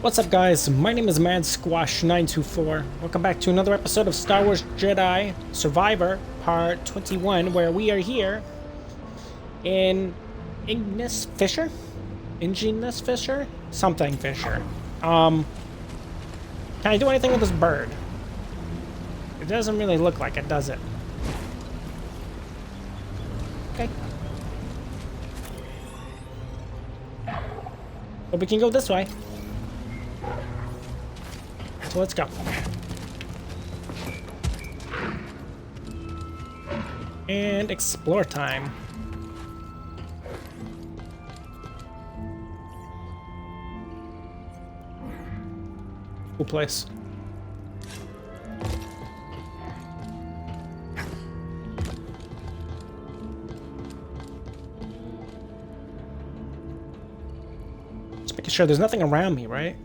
What's up, guys? My name is MadSquash924. Welcome back to another episode of Star Wars Jedi Survivor Part 21, where we are here in Ignis Fisher? Ingenious Fisher? Something Fisher. Can I do anything with this bird? It doesn't really look like it, does it? Okay. But we can go this way. So let's go. And explore time. Cool place. Just making sure there's nothing around me, right?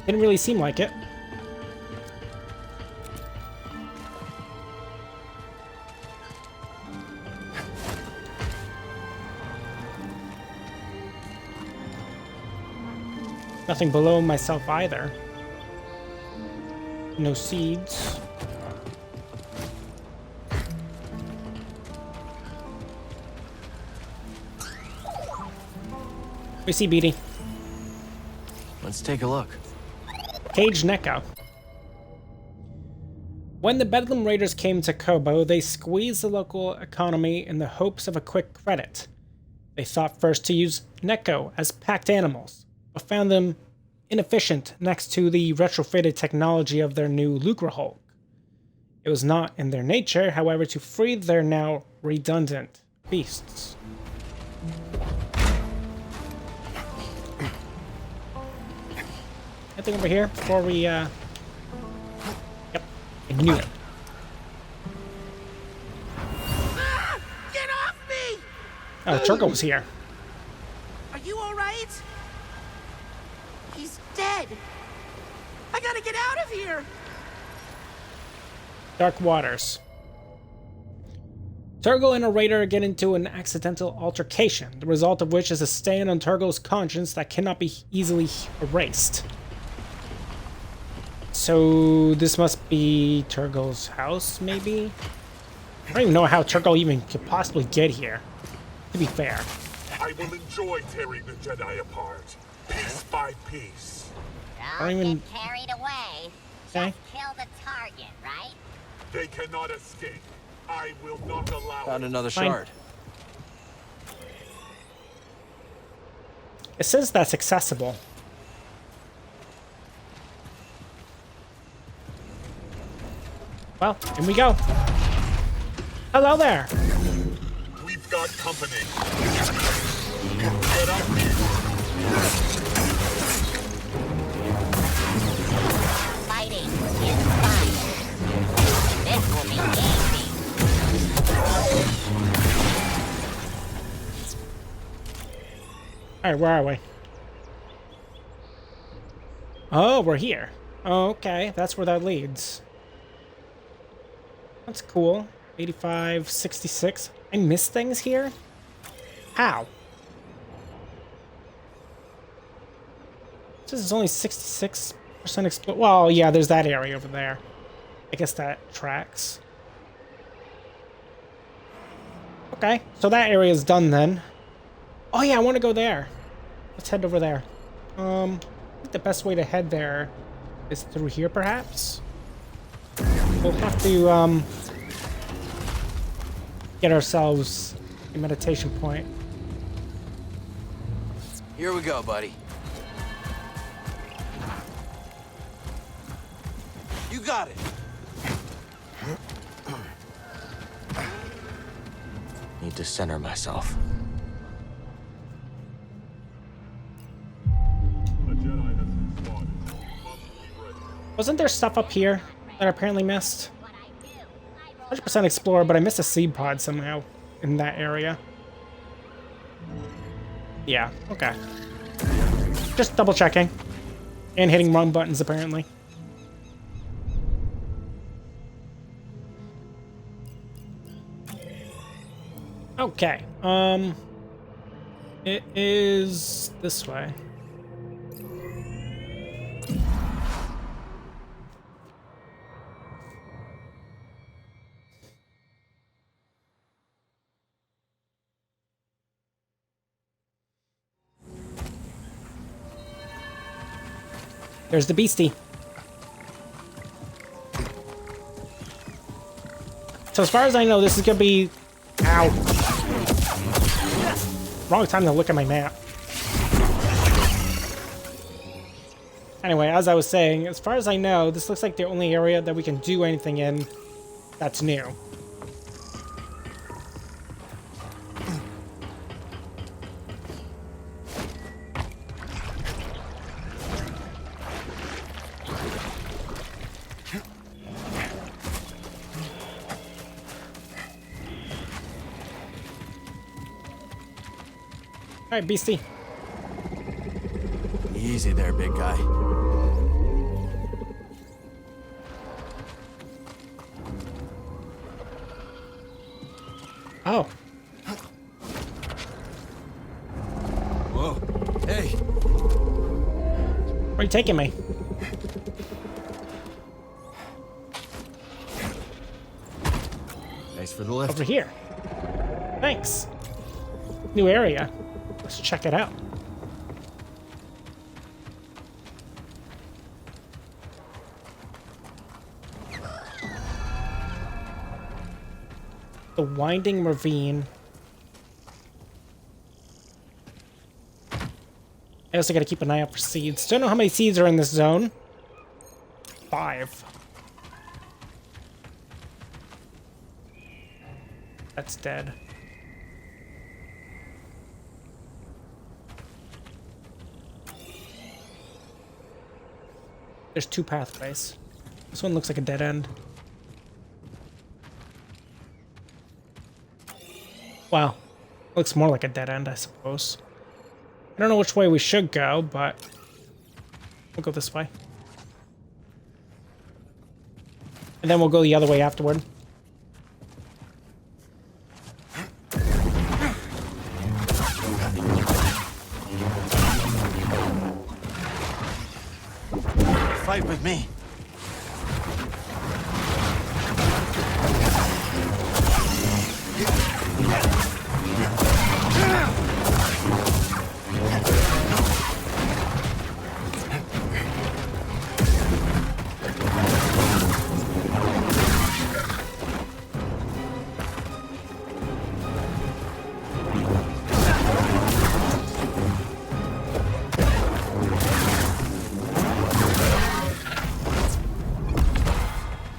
Didn't really seem like it. Nothing below myself either. No seeds. We see Beatty. Let's take a look. Cage Neko. When the Bedlam Raiders came to Kobo, they squeezed the local economy in the hopes of a quick credit. They thought first to use Neko as packed animals, but found them inefficient next to the retrofitted technology of their new Lucra Hulk. It was not in their nature, however, to free their now redundant beasts. Anything over here before we, Yep, I knew it. Get off me! Oh, Turgle was here. Are you alright? He's dead. I gotta get out of here! Dark Waters. Turgle and a raider get into an accidental altercation, the result of which is a stain on Turgle's conscience that cannot be easily erased. So this must be Turgle's house, maybe? I don't even know how Turgle even could possibly get here, to be fair. I will enjoy tearing the Jedi apart, piece by piece. Don't even get carried away. Okay. Just kill the target, right? They cannot escape. I will not allow Found it. another Fine. shard. It says that's accessible. Well, here we go. Hello there. We've got company. Get up here. Fighting is fun. This will be easy. Alright, where are we? Oh, we're here. Okay, that's where that leads. That's cool. 85, 66. I missed things here? How? This is only 66% explode. Well, yeah, there's that area over there. I guess that tracks. Okay, so that area is done then. Oh yeah, I want to go there. Let's head over there. I think the best way to head there is through here, perhaps? We'll have to, get ourselves a meditation point. Here we go, buddy. You got it. Need to center myself. A Jedi has been spotted. Must be ready. Wasn't there stuff up here that I apparently missed? 100% explore, but I missed a seed pod somehow in that area. Yeah, okay. Just double checking. And hitting wrong buttons, apparently. Okay. It is this way. There's the beastie. So as far as I know, this is gonna be... Ow. Wrong time to look at my map. Anyway, as I was saying, as far as I know, this looks like the only area that we can do anything in that's new. Alright, beastie. Easy there, big guy. Oh. Whoa. Hey. Where are you taking me? Thanks for the lift. Over here. Thanks. New area. Let's check it out. The winding ravine. I also gotta keep an eye out for seeds. Don't know how many seeds are in this zone. 5. That's dead. There's 2 pathways. This one looks like a dead end. Well, looks more like a dead end, I suppose. I don't know which way we should go, but we'll go this way. And then we'll go the other way afterward. Fight with me.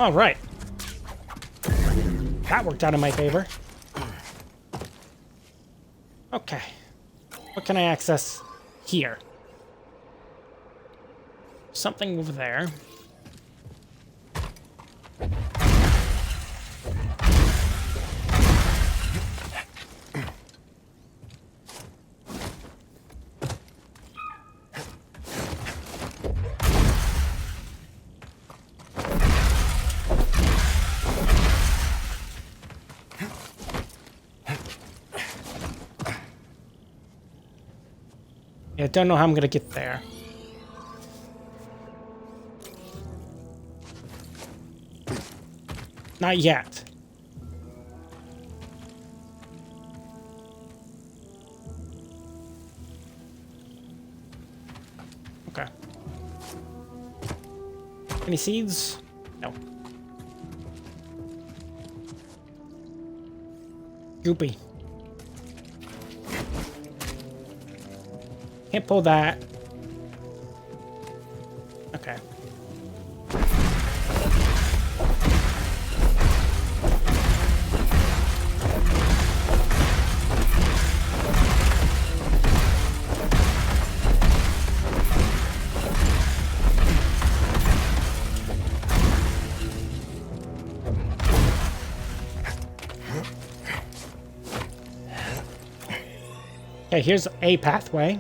All right. That worked out in my favor. Okay. What can I access here? Something over there. I don't know how I'm gonna get there. Not yet. Okay. Any seeds? No. Goopy. Can't pull that. Okay. Okay, here's a pathway.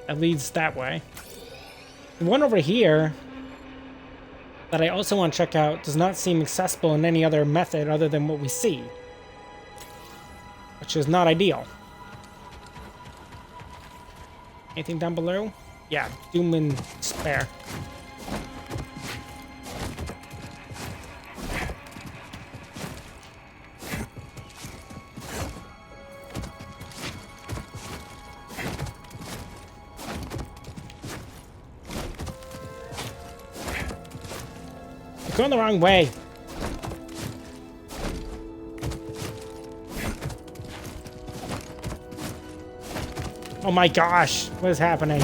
That leads that way. The one over here that I also want to check out does not seem accessible in any other method other than what we see, which is not ideal. Anything down below? Yeah, doom and despair. You're going the wrong way. Oh my gosh, what is happening?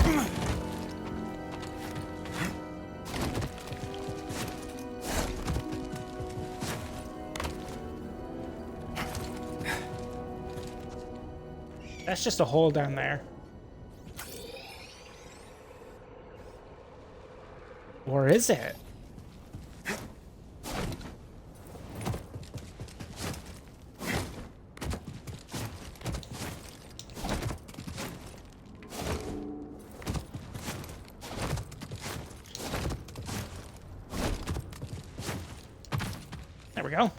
That's just a hole down there. Or is it? There we go.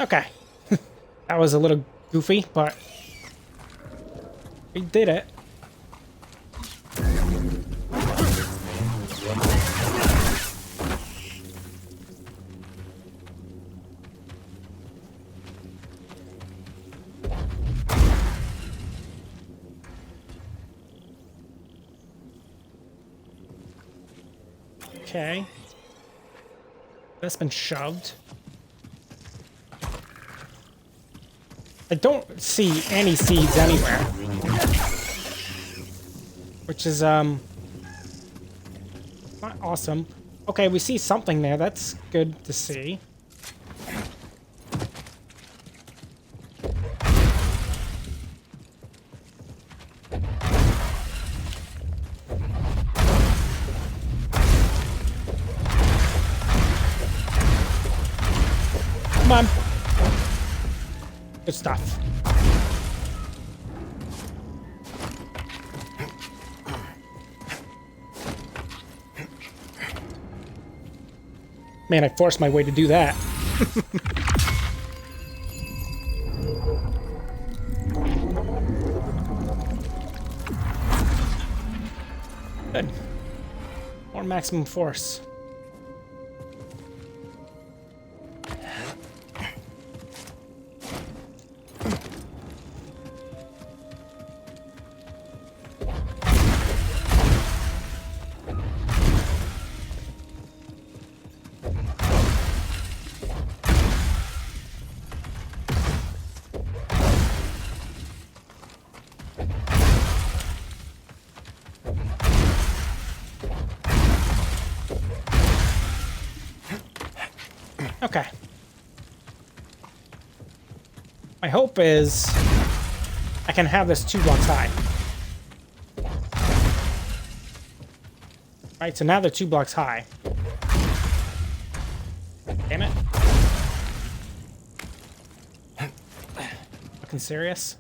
Okay. That was a little goofy, but we did it. Okay. That's been shoved. I don't see any seeds anywhere. Which is, not awesome. Okay, we see something there. That's good to see. Come on. Good stuff. Man, I forced my way to do that. Good. More maximum force. Okay. My hope is I can have this 2 blocks high. Right, so now they're 2 blocks high. Damn it. Fucking serious?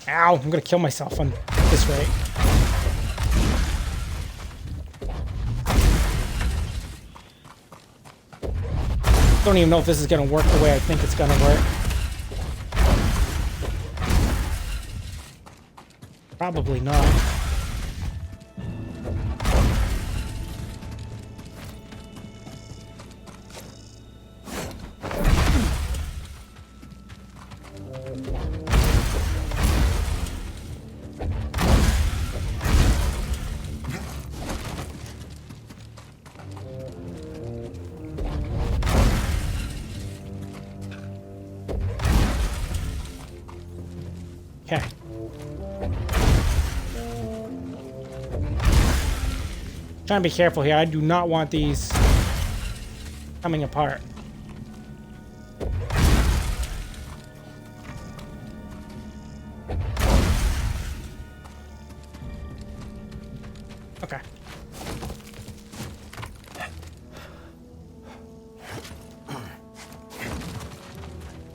Ow, I'm gonna kill myself on this rate. Don't even know if this is gonna work the way I think it's gonna work. Probably not. Okay. Trying to be careful here. I do not want these coming apart.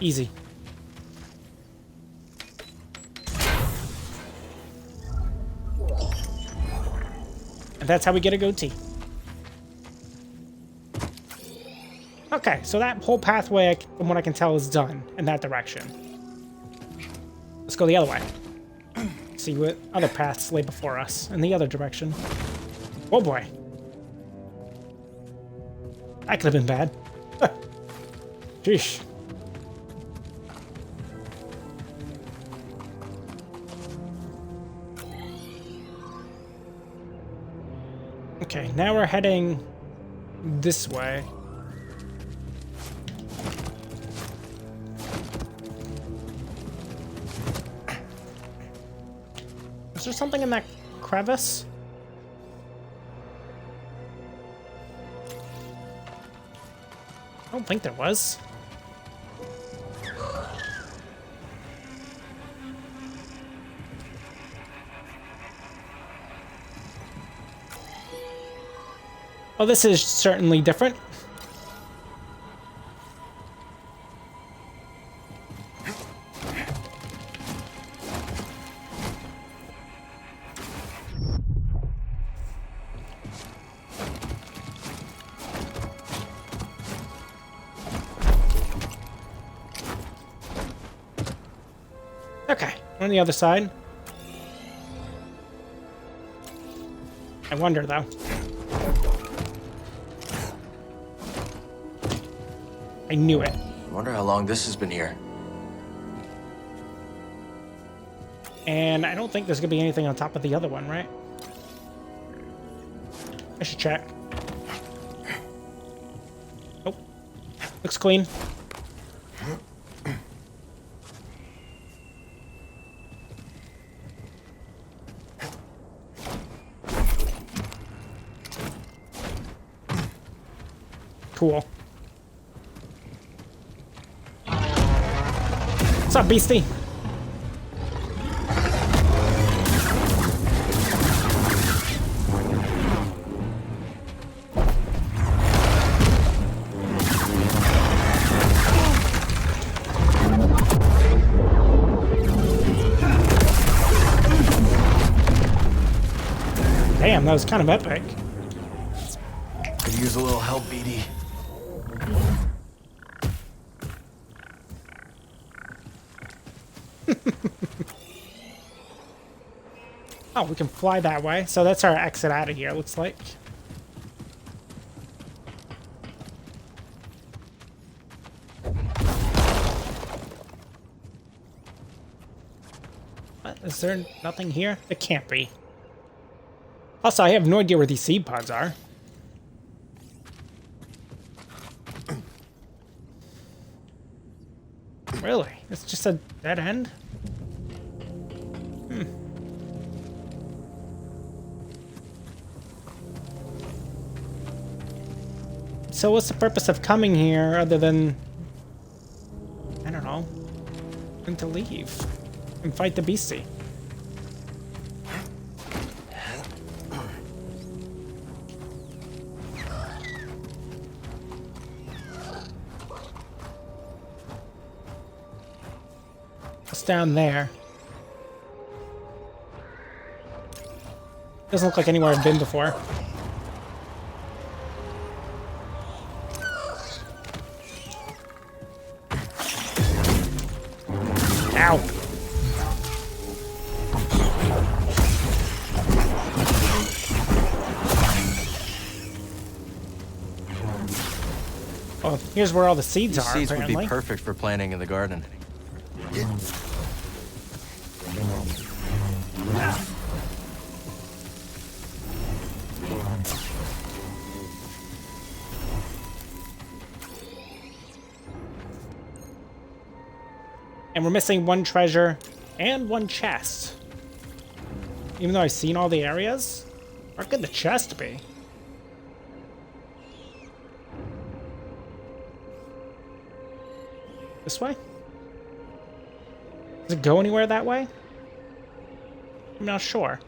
Easy. And that's how we get a goatee. Okay, so that whole pathway, from what I can tell, is done in that direction. Let's go the other way. See what other paths lay before us in the other direction. Oh boy. That could have been bad. Sheesh. Okay, now we're heading this way. Is there something in that crevice? I don't think there was. Oh, this is certainly different. Okay, on the other side. I wonder, though. I knew it. I wonder how long this has been here. And I don't think there's gonna be anything on top of the other one, right? I should check. Oh, looks clean. Cool. What's up, beastie? Damn, that was kind of epic. Could use a little help, BD. Oh, we can fly that way. So that's our exit out of here, looks like. What? Is there nothing here? There can't be. Also, I have no idea where these seed pods are. Really? It's just a dead end? So what's the purpose of coming here other than, I don't know, than to leave and fight the beastie? What's down there? Doesn't look like anywhere I've been before. Ow. Oh, here's where all the seeds These are, seeds apparently. would be perfect for planting in the garden. And we're missing one treasure and one chest. Even though I've seen all the areas, where could the chest be? This way? Does it go anywhere that way? I'm not sure.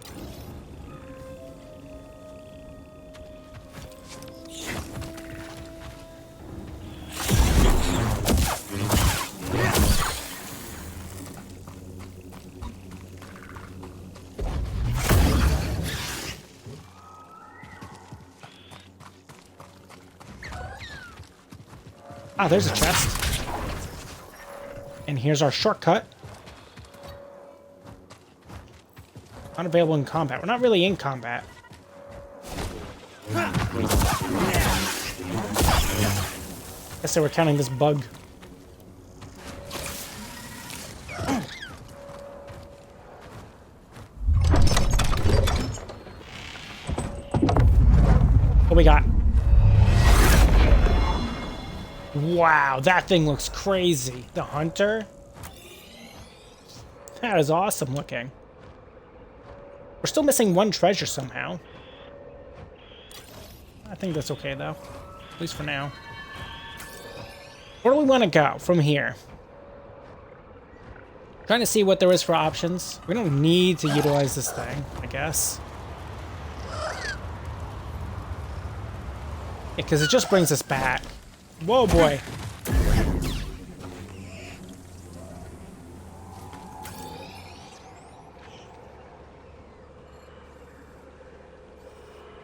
Ah, there's a chest. And here's our shortcut. Unavailable in combat. We're not really in combat. Guess they were counting this bug. What we got? Wow, that thing looks crazy. The hunter? That is awesome looking. We're still missing one treasure somehow. I think that's okay though. At least for now. Where do we want to go from here? Trying to see what there is for options. We don't need to utilize this thing, I guess. Yeah, because it just brings us back. Whoa, boy.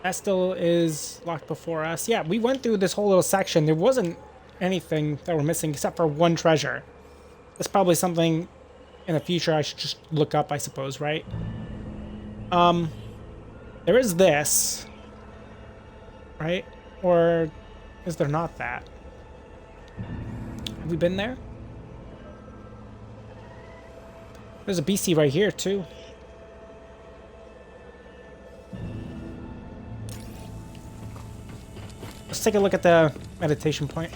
That still is locked before us. Yeah, we went through this whole little section. There wasn't anything that we're missing except for one treasure. That's probably something in the future I should just look up, I suppose, right? There is this. Right? Or is there not that? Have we been there? There's a BC right here, too. Let's take a look at the meditation point.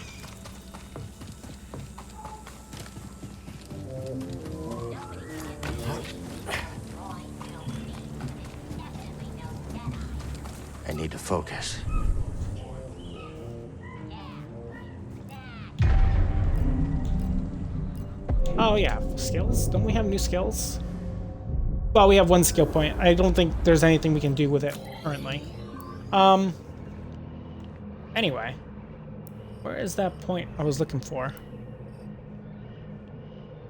I need to focus. Oh yeah, skills? Don't we have new skills? Well, we have one skill point. I don't think there's anything we can do with it currently. Anyway. Where is that point I was looking for? It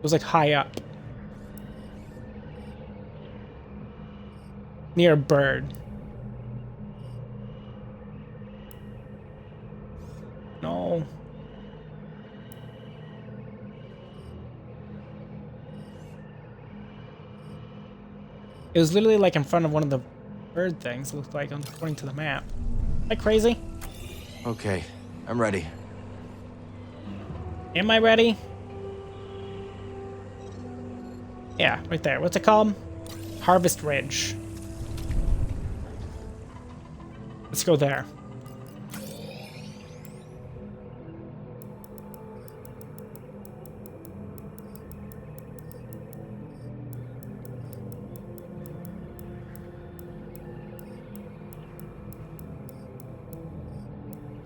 was like high up. Near a bird. No. It was literally like in front of one of the bird things, it looked like, according to the map. Am I crazy? Okay, I'm ready. Am I ready? Yeah, right there. What's it called? Harvest Ridge. Let's go there.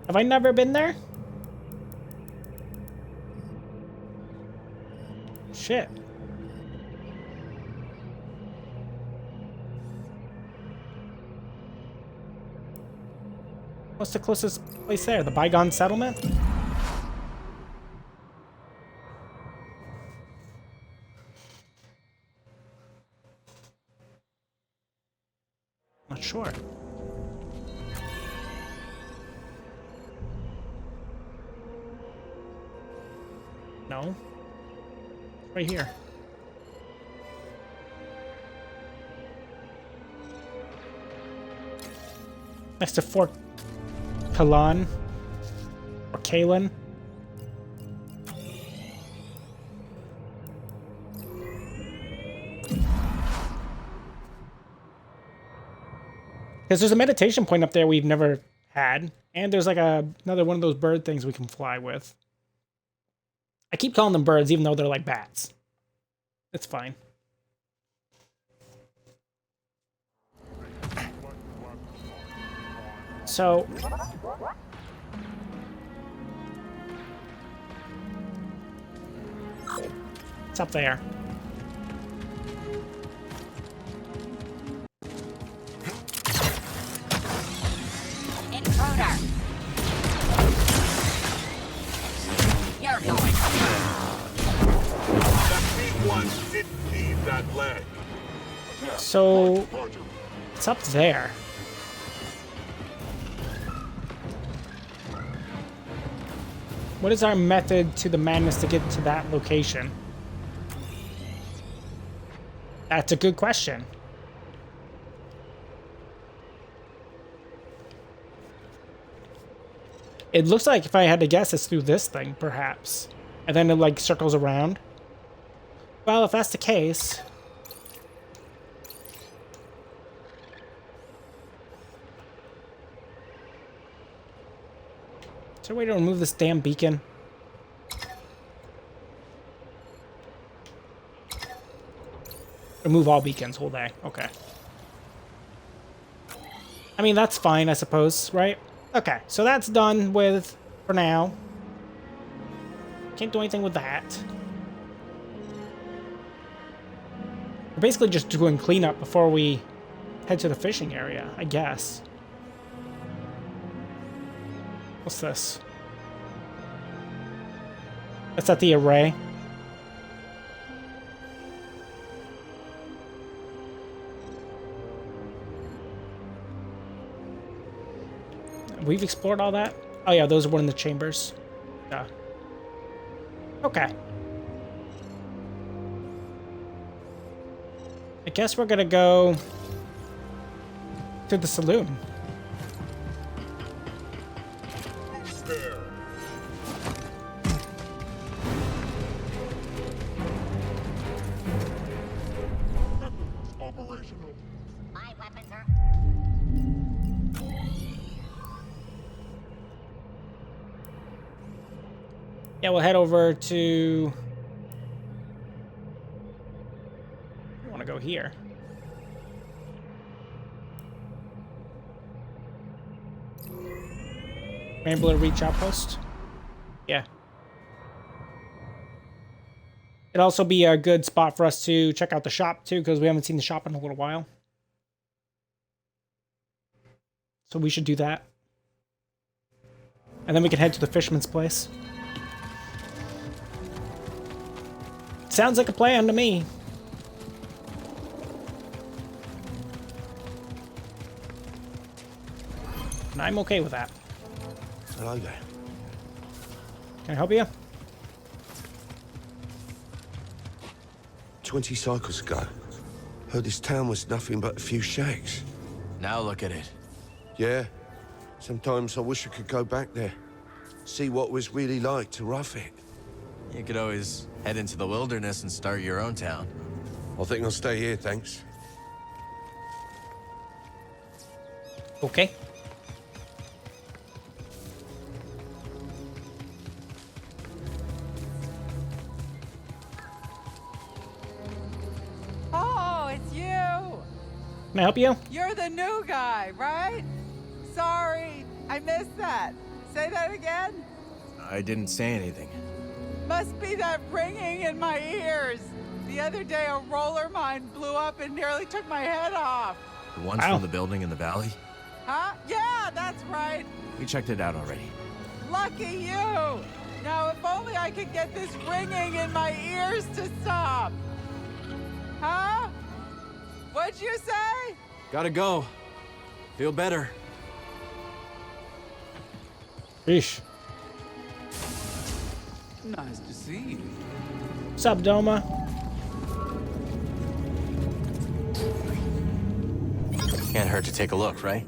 Have I never been there? Shit. What's the closest place there? The Bygone Settlement? Not sure. No. Right here. Next to Fort Kalan. Or Kalen. Because there's a meditation point up there we've never had. And there's like another one of those bird things we can fly with. I keep calling them birds even though they're like bats. It's fine. So... it's up there. Intruder! You're going. That big one didn't need that leg. So... it's up there. What is our method to the madness to get to that location? That's a good question. It looks like, if I had to guess, it's through this thing, perhaps. And then it, like, circles around. Well, if that's the case... Is there a way to remove this damn beacon? Remove all beacons, whole day. Okay. I mean, that's fine, I suppose, right? Okay, so that's done with for now. Can't do anything with that. We're basically just doing cleanup before we head to the fishing area, I guess. What's this? That's at the array. We've explored all that? Oh yeah, those were in the chambers. Yeah. Okay. I guess we're gonna go to the saloon. There. Operational. My weapons are... Yeah, we'll head over to... I want to go here. Able to reach outpost? Yeah. It'd also be a good spot for us to check out the shop too, because we haven't seen the shop in a little while. So we should do that. And then we can head to the fisherman's place. Sounds like a plan to me. And I'm okay with that. Hello there. Can I help you? 20 cycles ago, heard this town was nothing but a few shacks. Now look at it. Yeah, sometimes I wish I could go back there, see what it was really like to rough it. You could always head into the wilderness and start your own town. I think I'll stay here, thanks. Okay. Oh, it's you! Can I help you? You're the new guy, right? Sorry, I missed that. Say that again? I didn't say anything. Must be that ringing in my ears. The other day, a roller mine blew up and nearly took my head off. The ones Wow. from the building in the valley? Huh? Yeah, that's right. We checked it out already. Lucky you. Now, if only I could get this ringing in my ears to stop. Huh? What'd you say? Gotta go. Feel better. Yeesh. Nice to see you. What's up, Doma? Can't hurt to take a look, right?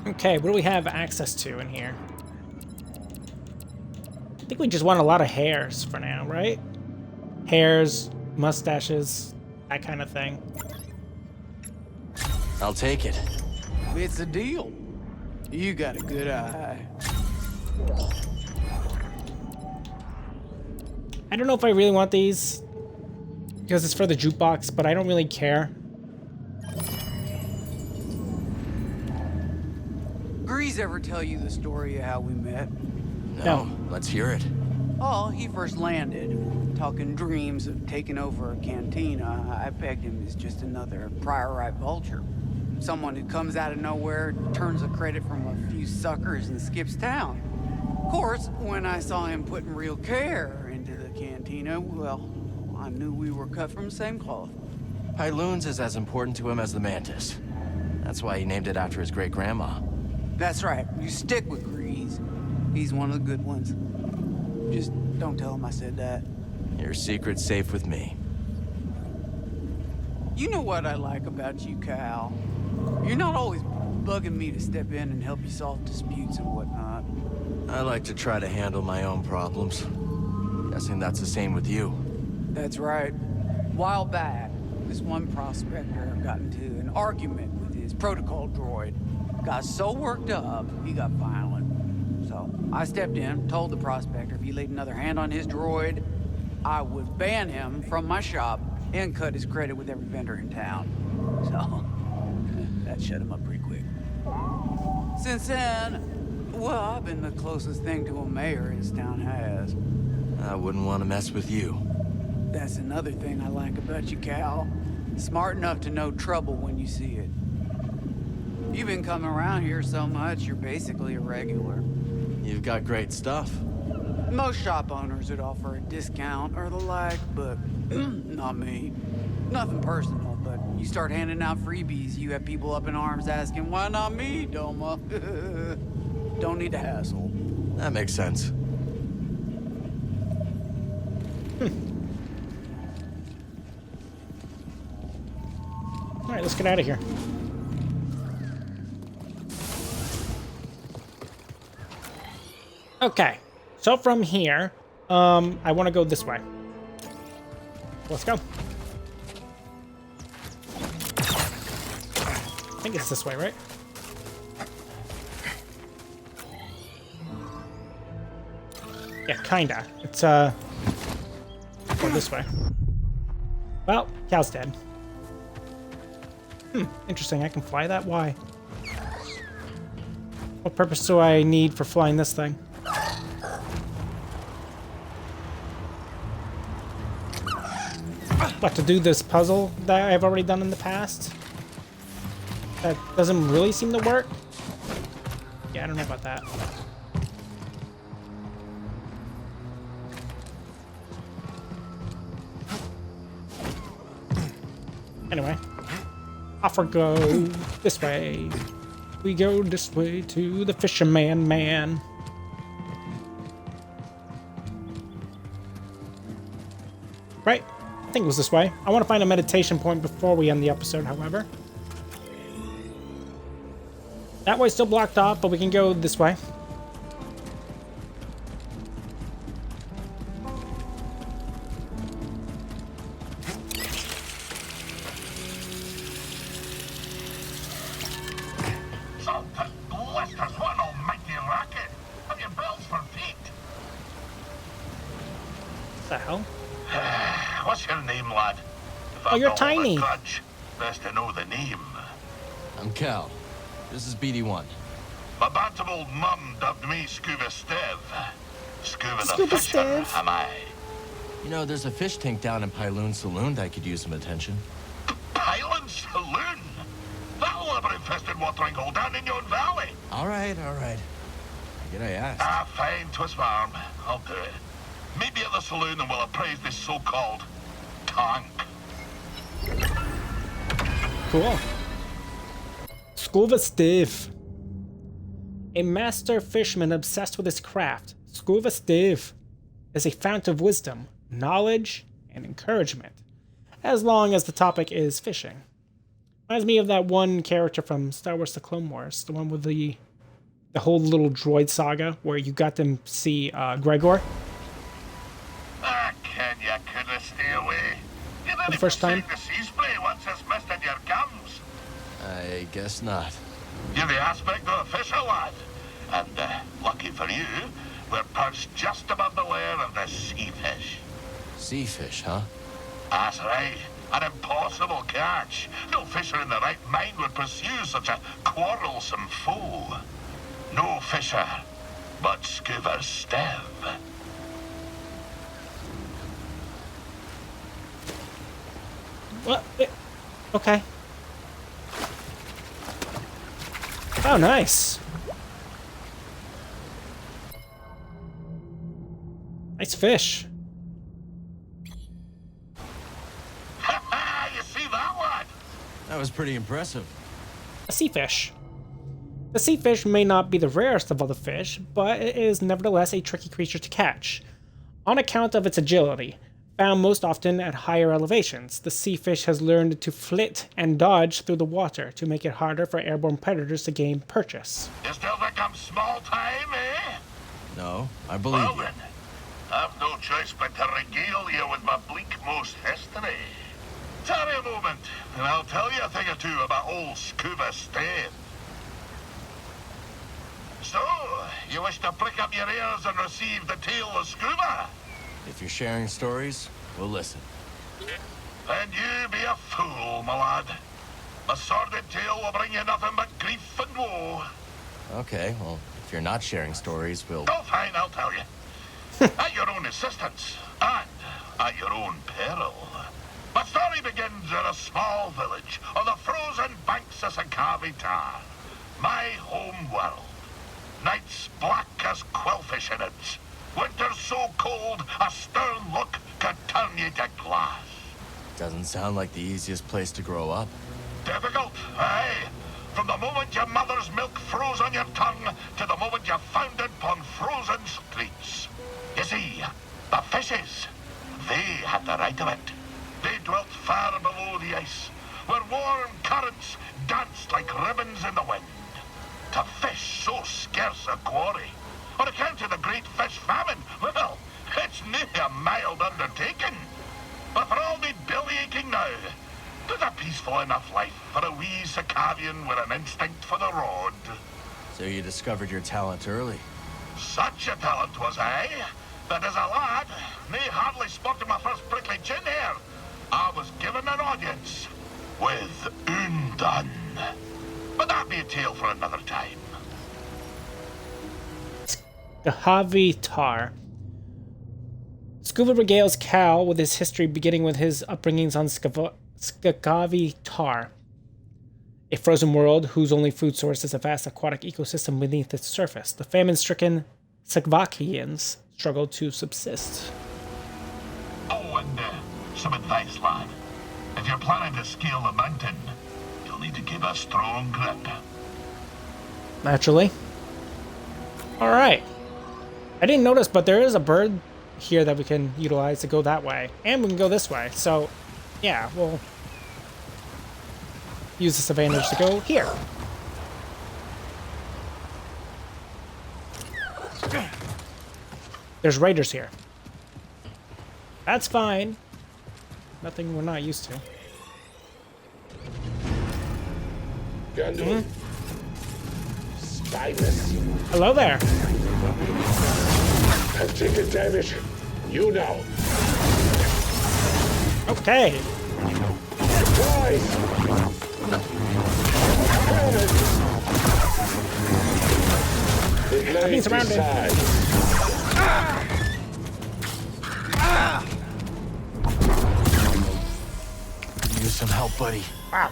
Okay, what do we have access to in here? I think we just want a lot of hairs for now, right? Hairs, mustaches, that kind of thing. I'll take it. It's a deal. You got a good eye. I don't know if I really want these because it's for the jukebox, but I don't really care. Grease ever tell you the story of how we met? No, let's hear it. Oh, he first landed, talking dreams of taking over a cantina. I pegged him as just another priorite vulture. Someone who comes out of nowhere, turns the credit from a few suckers and skips town. Of course, when I saw him putting real care into the cantina, well, I knew we were cut from the same cloth. Pyloons is as important to him as the Mantis. That's why he named it after his great-grandma. That's right, you stick with Grease. He's one of the good ones. Just don't tell him I said that. Your secret's safe with me. You know what I like about you, Cal. You're not always bugging me to step in and help you solve disputes and whatnot. I like to try to handle my own problems. Guessing that's the same with you. That's right. While back, this one prospector got into an argument with his protocol droid. Got so worked up, he got violent. So I stepped in, told the prospector if he laid another hand on his droid, I would ban him from my shop and cut his credit with every vendor in town. So that shut him up pretty quick. Since then, well, I've been the closest thing to a mayor his town has. I wouldn't want to mess with you. That's another thing I like about you, Cal. Smart enough to know trouble when you see it. You've been coming around here so much, you're basically a regular. You've got great stuff. Most shop owners would offer a discount or the like, but not me. Nothing personal, but you start handing out freebies, you have people up in arms asking, why not me, Doma? Don't need to hassle. That makes sense. All right, let's get out of here. Okay, so from here, I want to go this way. Let's go. I think it's this way, right? Yeah, kinda. It's, go this way. Well, Cal's dead. Interesting. I can fly that? Why? What purpose do I need for flying this thing? What, to do this puzzle that I've already done in the past? That doesn't really seem to work? Yeah, I don't know about that. Anyway. Off we go. This way. We go this way to the fisherman man. Right? I think it was this way. I want to find a meditation point before we end the episode, however. That way's still blocked off, but we can go this way. What the hell? What's your name, lad? If Oh, I you're don't hold a tiny. grudge, best to know the name. I'm Cal. This is BD1. My bantam old mum dubbed me Skoova Stev. Skoova the Skoova Fisher, Stev. am I? You know, there's a fish tank down in Pyloon Saloon that could use some attention. Pylon Saloon? That liver-infested watering hole down in your valley. All right, all right. Did I ask? Ah, fine, twist my arm. I'll do it. Meet me at the saloon and we'll appraise this so-called tank. Cool. Skoova Stev. A master fisherman obsessed with his craft, Skoova Stev is a fount of wisdom, knowledge, and encouragement, as long as the topic is fishing. Reminds me of that one character from Star Wars The Clone Wars, the one with the whole little droid saga where you got them see Gregor. Ah, Ken, you couldn't stay away. You didn't The first even time? sing the sea spray once it's missed in your gums. I guess not. You're the aspect of a fisher, lad. And, lucky for you, we're perched just above the lair of the sea fish. Sea fish, huh? That's right. An impossible catch. No fisher in the right mind would pursue such a quarrelsome foe. No fisher, but Skoova Stev. What? Okay. Oh, nice. Nice fish. Ha ha! You see that, lad? That was pretty impressive. A sea fish. The sea fish may not be the rarest of all the fish, but it is nevertheless a tricky creature to catch. On account of its agility, found most often at higher elevations, the sea fish has learned to flit and dodge through the water to make it harder for airborne predators to gain purchase. You still think I'm small time, eh? No, I believe Well you. then, I've no choice but to regale you with my bleak-most history. Tarry a moment, and I'll tell you a thing or two about old Skoova Stev. So, you wish to prick up your ears and receive the tale of Skoova? If you're sharing stories, we'll listen. Then you be a fool, my lad. My sordid tale will bring you nothing but grief and woe. Okay, well, if you're not sharing stories, we'll... Oh, fine, I'll tell you. At your own insistence, and at your own peril. My story begins in a small village on the frozen banks of Skoova Tar, my home world. Nights black as quillfish in it. Winters so cold, a stern look could turn you to glass. Doesn't sound like the easiest place to grow up. Difficult, aye. From the moment your mother's milk froze on your tongue to the moment you foundered upon frozen streets. You see, the fishes, they had the right of it. They dwelt far below the ice, where warm currents danced like ribbons in the wind. To fish so scarce a quarry, on account of the great fish famine, well, it's nae a mild undertaking. But for all me belly aching now, there's a peaceful enough life for a wee Skovian with an instinct for the rod. So you discovered your talent early. Such a talent was I, that as a lad, nae hardly sporting my first prickly chin hair, I was given an audience with Undone. But that be a tale for another time. Skoova Tar. Skoova regales Cal with his history, beginning with his upbringings on Skoova Tar, a frozen world whose only food source is a vast aquatic ecosystem beneath its surface. The famine-stricken Skovakians struggle to subsist. Oh, and some advice, lad. If you're planning to scale the mountain, you'll need to keep a strong grip. Naturally. Alright. I didn't notice, but there is a bird here that we can utilize to go that way. And we can go this way. So, yeah, we'll use this advantage to go here. There's raiders here. That's fine. Nothing we're not used to. Spineless. Hello there. I've taken damage. You know. Okay. Twice. I'm being surrounded. Use some help, buddy. Wow.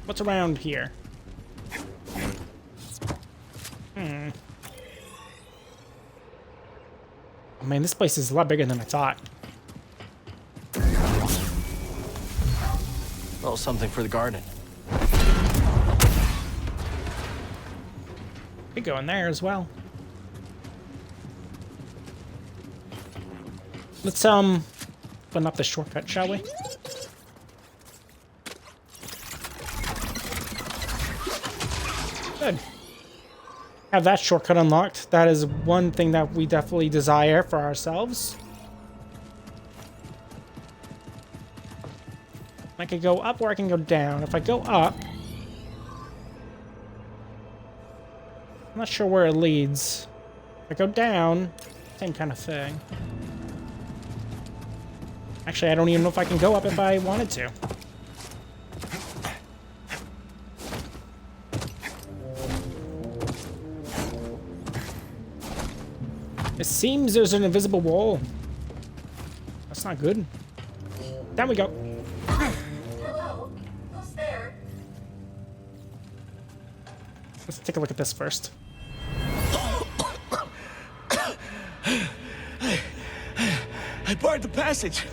What's around here? I mean, this place is a lot bigger than I thought. Well, something for the garden. Could go in there as well. Let's open up the shortcut, shall we? Good. Have that shortcut unlocked. That is one thing that we definitely desire for ourselves. I could go up or I can go down. If I go up, I'm not sure where it leads. If I go down, same kind of thing. Actually, I don't even know if I can go up if I wanted to. It seems there's an invisible wall. That's not good. Down we go. Hello? Who's there? Let's take a look at this first. I barred the passage.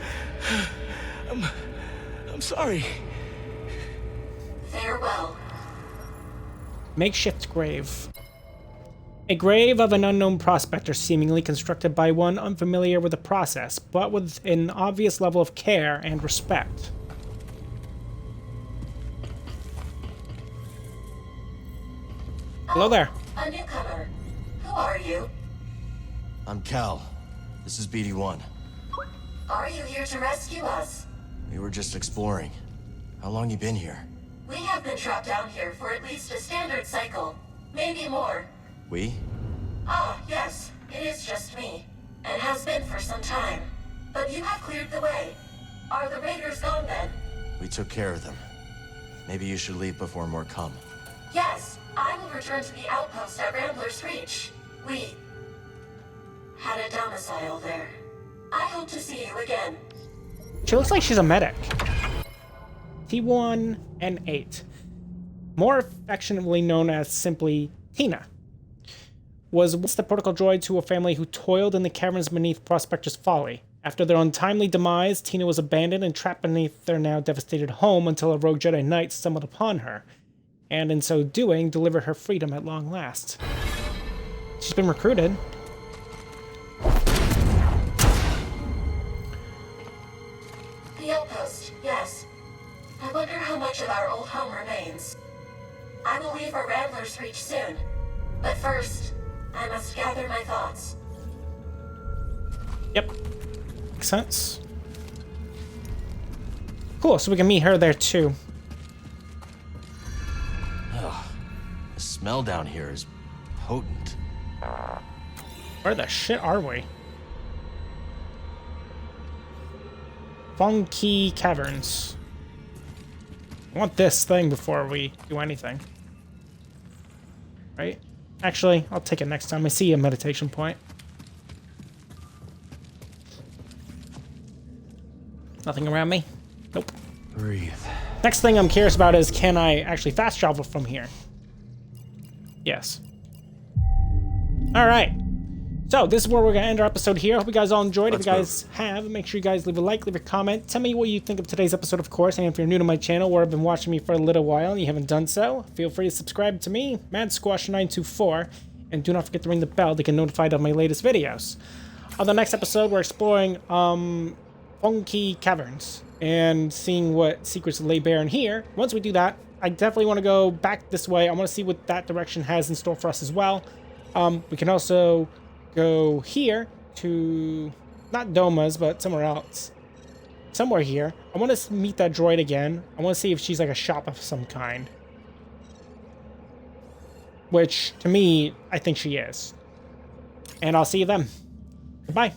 I'm sorry. Farewell. Makeshift grave. A grave of an unknown prospector seemingly constructed by one unfamiliar with the process, but with an obvious level of care and respect. Hello there. A newcomer. Who are you? I'm Cal. This is BD-1. Are you here to rescue us? We were just exploring. How long you been here? We have been trapped down here for at least a standard cycle. Maybe more. We? Ah, yes. It is just me. And has been for some time. But you have cleared the way. Are the raiders gone then? We took care of them. Maybe you should leave before more come. Yes. I will return to the outpost at Rambler's Reach. We had a domicile there. I hope to see you again. She looks like she's a medic. T1 and 8. More affectionately known as simply Tina. Was once the protocol droid to a family who toiled in the caverns beneath Prospector's Folly. After their untimely demise, Tina was abandoned and trapped beneath their now devastated home until a rogue Jedi Knight stumbled upon her, and in so doing, delivered her freedom at long last. She's been recruited. The outpost, yes. I wonder how much of our old home remains. I will leave for Rambler's Reach soon. But first, I must gather my thoughts. Yep. Makes sense. Cool, so we can meet her there too. The smell down here is potent. Where the shit are we? Funky Caverns. I want this thing before we do anything. Right? Actually, I'll take it next time. I see a meditation point. Nothing around me? Nope. Breathe. Next thing I'm curious about is, can I actually fast travel from here? Yes. Alright. So, this is where we're going to end our episode here. Hope you guys all enjoyed. If you guys have, make sure you guys leave a like, leave a comment. Tell me what you think of today's episode, of course. And if you're new to my channel or have been watching me for a little while and you haven't done so, feel free to subscribe to me, MadSquash924. And do not forget to ring the bell to get notified of my latest videos. On the next episode, we're exploring Funky Caverns and seeing what secrets lay bare in here. Once we do that, I definitely want to go back this way. I want to see what that direction has in store for us as well. We can also go here to, not Doma's, but somewhere else. Somewhere here. I want to meet that droid again. I want to see if she's like a shop of some kind. Which, to me, I think she is. And I'll see you then. Goodbye.